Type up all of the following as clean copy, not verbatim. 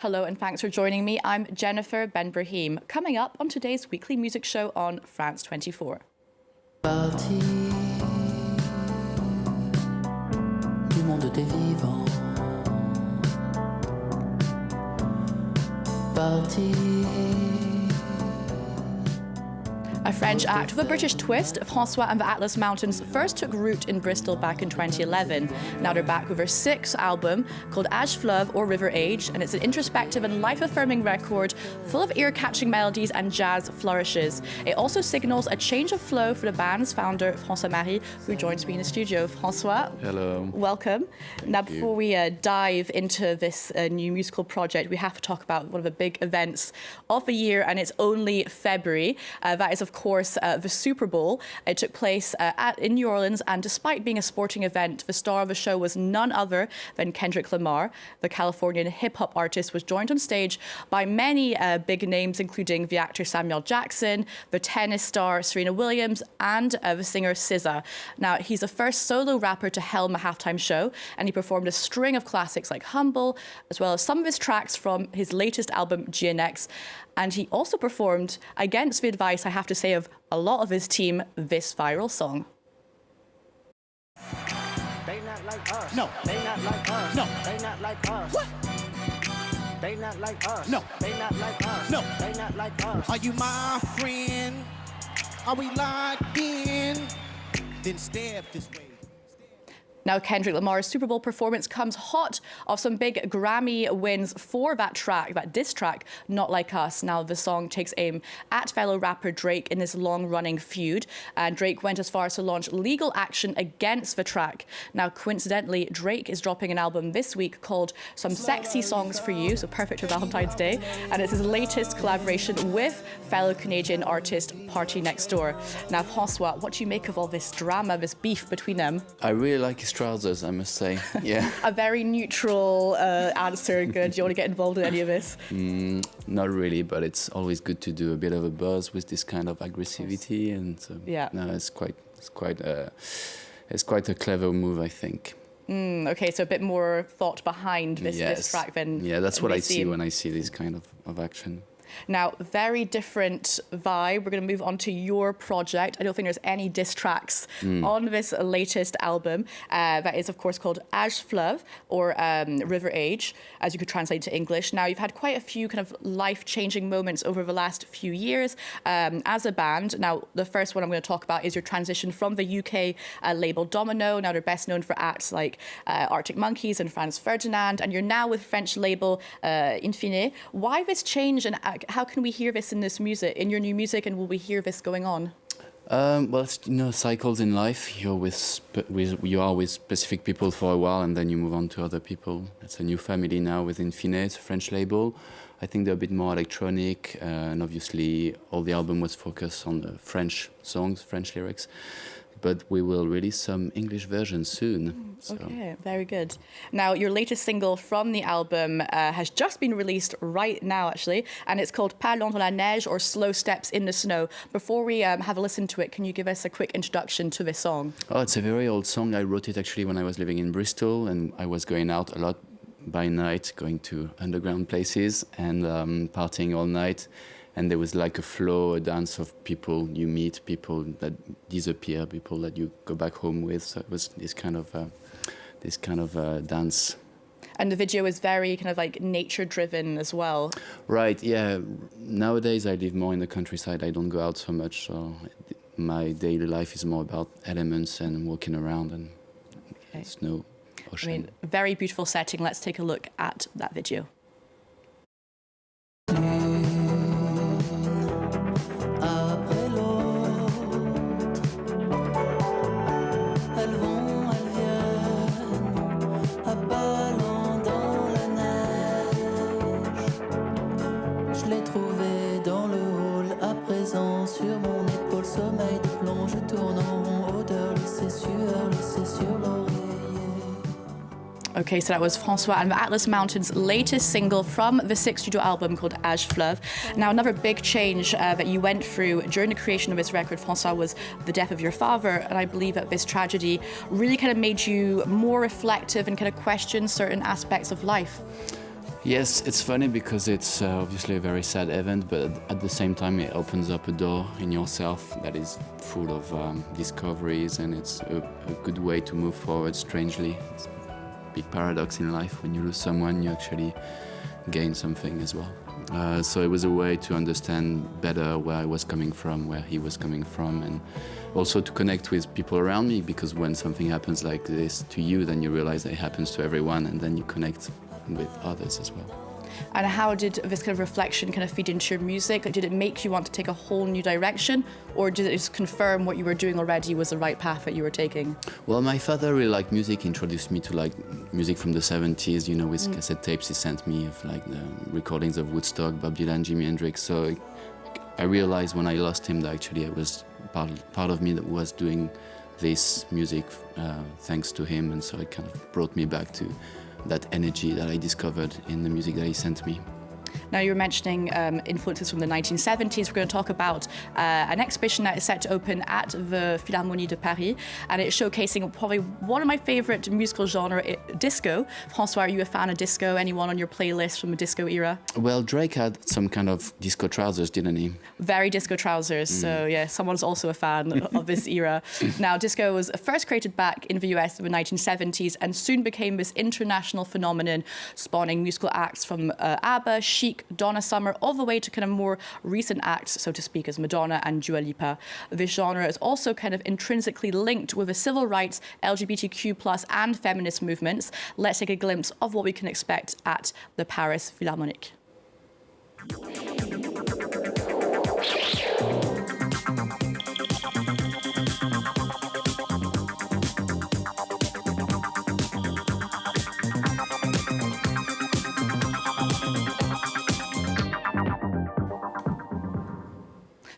Hello and thanks for joining me. I'm Jennifer Ben Brahim. Coming up on today's weekly music show on France 24. Parti du monde des vivants. Parti. A French act with a British twist, Frànçois and The Atlas Mountains first took root in Bristol back in 2011. Now they're back with their sixth album called Âge Fleuve or River Age, and it's an introspective and life-affirming record full of ear-catching melodies and jazz flourishes. It also signals a change of flow for the band's founder, Francois Marry, who joins me in the studio. Francois, hello. Welcome. Now, before we dive into this new musical project, we have to talk about one of the big events of the year, and it's only February. That is, of course, the Superbowl. It took place in New Orleans, and despite being a sporting event, the star of the show was none other than Kendrick Lamar. The Californian hip-hop artist was joined on stage by many big names, including the actor Samuel Jackson, the tennis star Serena Williams, and the singer SZA. Now, he's the first solo rapper to helm a halftime show, and he performed a string of classics like Humble, as well as some of his tracks from his latest album, GNX. And he also performed, against the advice, I have to say, of a lot of his team, this viral song. They not like us. No. They not like us. No. They not like us. What? They not like us. No. They not like us. No. They not like us. Are you my friend? Are we locked in? Then step this way. Now, Kendrick Lamar's Super Bowl performance comes hot off some big Grammy wins for that track, that diss track, Not Like Us. Now, the song takes aim at fellow rapper Drake in this long-running feud, and Drake went as far as to launch legal action against the track. Now, coincidentally, Drake is dropping an album this week called Some Sexy Songs for You, so perfect for Valentine's Day, and it's his latest collaboration with fellow Canadian artist Party Next Door. Now, Francois, what do you make of all this drama, this beef between them? I really like his trousers, I must say. Yeah. A very neutral answer. Good. Do you want to get involved in any of this? Not really, but it's always good to do a bit of a buzz with this kind of aggressivity, and yeah. No, it's quite a clever move, I think. Okay, so a bit more thought behind this track than that's what I see seen. when I see this kind of action. Now, very different vibe. We're going to move on to your project. I don't think there's any diss tracks on this latest album. That is, of course, called Âge Fleuve, or River Age, as you could translate to English. Now, you've had quite a few kind of life-changing moments over the last few years as a band. Now, the first one I'm going to talk about is your transition from the UK label Domino. Now, they're best known for acts like Arctic Monkeys and Franz Ferdinand, and you're now with French label Infine. Why this change, and how can we hear this in this music, in your new music, and will we hear this going on? Well, it's, cycles in life. You are with specific people for a while, and then you move on to other people. It's a new family now with Infine. It's a French label. I think they're a bit more electronic, and obviously all the album was focused on the French songs, French lyrics. But we will release some English versions soon. Okay, very good. Now, your latest single from the album has just been released right now, actually, and it's called Pas lent dans la neige, or Slow Steps in the Snow. Before we have a listen to it, can you give us a quick introduction to this song? Oh, it's a very old song. I wrote it actually when I was living in Bristol, and I was going out a lot by night, going to underground places and partying all night. And there was like a flow, a dance of people you meet, people that disappear, people that you go back home with. So it was this kind of dance. And the video is very kind of like nature-driven as well. Right, yeah. Nowadays I live more in the countryside. I don't go out so much, so my daily life is more about elements and walking around and snow, ocean. I mean, very beautiful setting. Let's take a look at that video. Sur mon épaule, sommeil de plomb, je tourne en rond, odeur laissée sur l'oreiller. Okay, so that was Frànçois and The Atlas Mountains' latest single from the sixth studio album called Âge Fleuve. Now, another big change that you went through during the creation of this record, Frànçois, was the death of your father, and I believe that this tragedy really kind of made you more reflective and kind of question certain aspects of life. Yes, it's funny because it's obviously a very sad event, but at the same time it opens up a door in yourself that is full of discoveries, and it's a good way to move forward strangely. It's a big paradox in life. When you lose someone, you actually gain something as well. So it was a way to understand better where I was coming from, where he was coming from, and also to connect with people around me, because when something happens like this to you, then you realize that it happens to everyone, and then you connect with others as well. And how did this kind of reflection kind of feed into your music? Like, did it make you want to take a whole new direction, or did it just confirm what you were doing already was the right path that you were taking? Well, my father really liked music, introduced me to like music from the 70s, you know, with cassette tapes he sent me of like the recordings of Woodstock, Bob Dylan, Jimi Hendrix. So I realized when I lost him that actually it was part of me that was doing this music thanks to him, and so it kind of brought me back to that energy that I discovered in the music that he sent me. Now, you were mentioning influences from the 1970s. We're going to talk about an exhibition that is set to open at the Philharmonie de Paris, and it's showcasing probably one of my favorite musical genre, disco. François, are you a fan of disco? Anyone on your playlist from the disco era? Well, Drake had some kind of disco trousers, didn't he? Very disco trousers. So yeah, someone's also a fan of this era. Now, disco was first created back in the US in the 1970s and soon became this international phenomenon, spawning musical acts from ABBA, Chic, Donna Summer, all the way to kind of more recent acts, so to speak, as Madonna and Dua Lipa. This genre is also kind of intrinsically linked with the civil rights, LGBTQ+ and feminist movements. Let's take a glimpse of what we can expect at the Paris Philharmonic.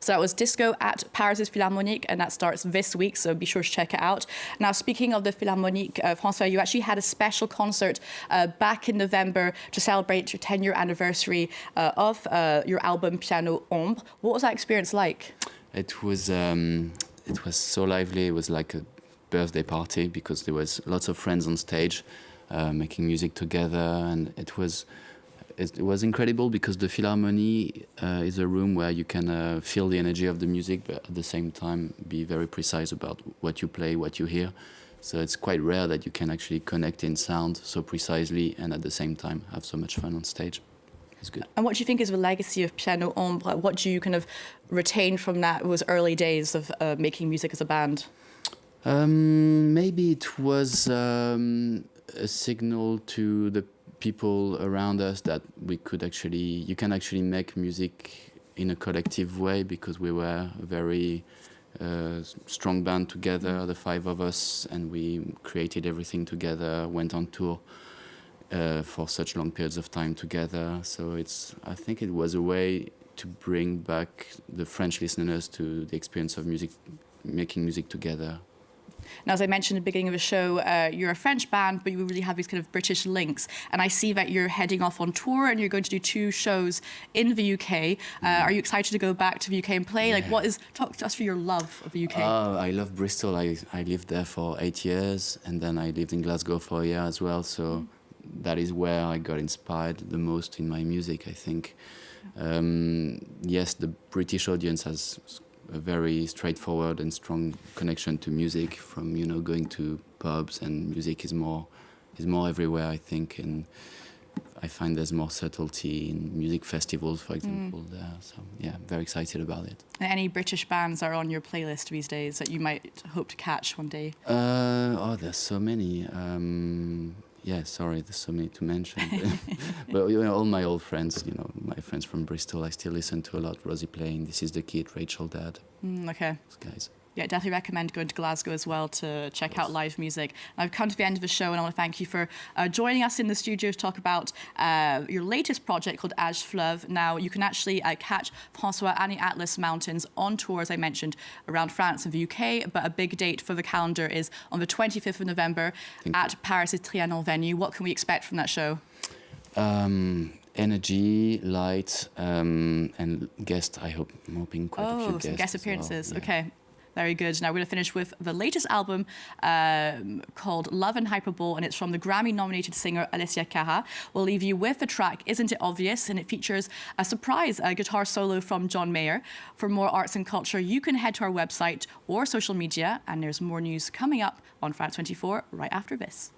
So that was Disco at Paris' Philharmonique, and that starts this week, so be sure to check it out. Now, speaking of the Philharmonique, François, you actually had a special concert back in November to celebrate your 10-year anniversary of your album Piano Ombre. What was that experience like? It was so lively. It was like a birthday party because there was lots of friends on stage making music together, and it was incredible because the Philharmonie is a room where you can feel the energy of the music, but at the same time be very precise about what you play, what you hear. So it's quite rare that you can actually connect in sound so precisely and at the same time have so much fun on stage. It's good. And what do you think is the legacy of Piano Ombre? What do you kind of retain from those early days of making music as a band? Maybe it was a signal to the people around us that you can actually make music in a collective way, because we were a very strong band together, the five of us, and we created everything together, went on tour for such long periods of time together. So I think it was a way to bring back the French listeners to the experience of making music together. Now, as I mentioned at the beginning of the show, you're a French band, but you really have these kind of British links. And I see that you're heading off on tour and you're going to do 2 shows in the UK. Are you excited to go back to the UK and play? Yeah. Like, talk to us for your love of the UK. I love Bristol. I lived there for 8 years, and then I lived in Glasgow for a year as well. So that is where I got inspired the most in my music, I think. Yes, the British audience has a very straightforward and strong connection to music from, going to pubs, and music is more everywhere, I think, and I find there's more subtlety in music festivals, for example, there. So yeah, very excited about it. Any British bands are on your playlist these days that you might hope to catch one day? There's so many. Sorry, there's so many to mention. But all my old friends, my friends from Bristol, I still listen to a lot. Rosie Plain, This Is the Kid, Rachel Dad. Okay. Those guys. Yeah, definitely recommend going to Glasgow as well to check out live music. I've come to the end of the show, and I want to thank you for joining us in the studio to talk about your latest project called Âge Fleuve. Now, you can actually catch Frànçois and the Atlas Mountains on tour, as I mentioned, around France and the UK, but a big date for the calendar is on the 25th of November at Paris' Trianon venue. What can we expect from that show? Energy, light, and guest. I'm hoping quite a few guests. Some guest appearances. Well, yeah. Okay. Very good. Now we're going to finish with the latest album called Love and Hyperbole, and it's from the Grammy-nominated singer Alessia Cara. We'll leave you with the track Isn't It Obvious, and it features a surprise guitar solo from John Mayer. For more arts and culture, you can head to our website or social media, and there's more news coming up on France 24 right after this.